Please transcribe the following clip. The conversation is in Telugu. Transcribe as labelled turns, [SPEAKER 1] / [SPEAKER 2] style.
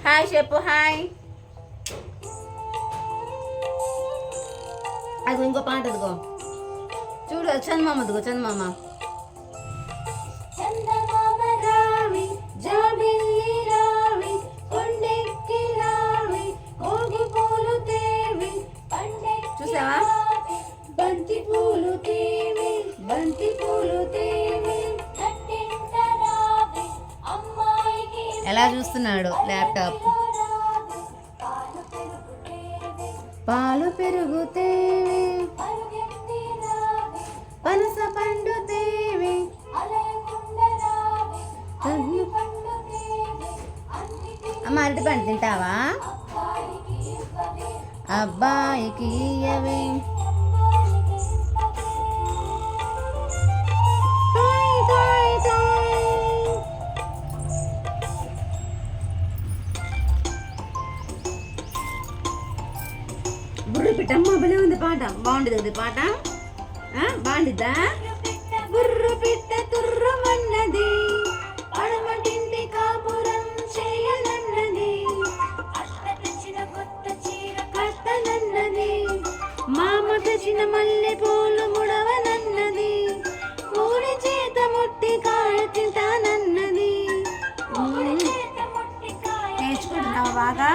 [SPEAKER 1] హాయ్ చెప్పు హాయ్. అది ఇంకో పాట అదిగో చూడు చందమామ, అదిగో చందమామ. చూసావా? బంతి పూలు తేవి, బంతి పూలు తేవి. ఎలా చూస్తున్నాడు ల్యాప్టాప్. పాలు పెరుగు తేవి, పనస పండు తేవి. అమ్మ అరటి పండు తింటావా? అబ్బాయికి ఇయ్యవే. బుర్ర పిట్ట అమ్మ భలే ఉంది పాట. బాగుండదు అది పాట, బాగుండిద్దా? బుర్ర పిట్ట తుర్రమన్నది, పడమటింటి కాపురం చేయనన్నది, కట్టనన్నది, మామ తెచ్చిన మల్లె పూలు ముడవనన్నది, ఊరి చేత ముట్టి కాయ తింటానన్నది. నేర్చుకుంటున్నావా బాగా?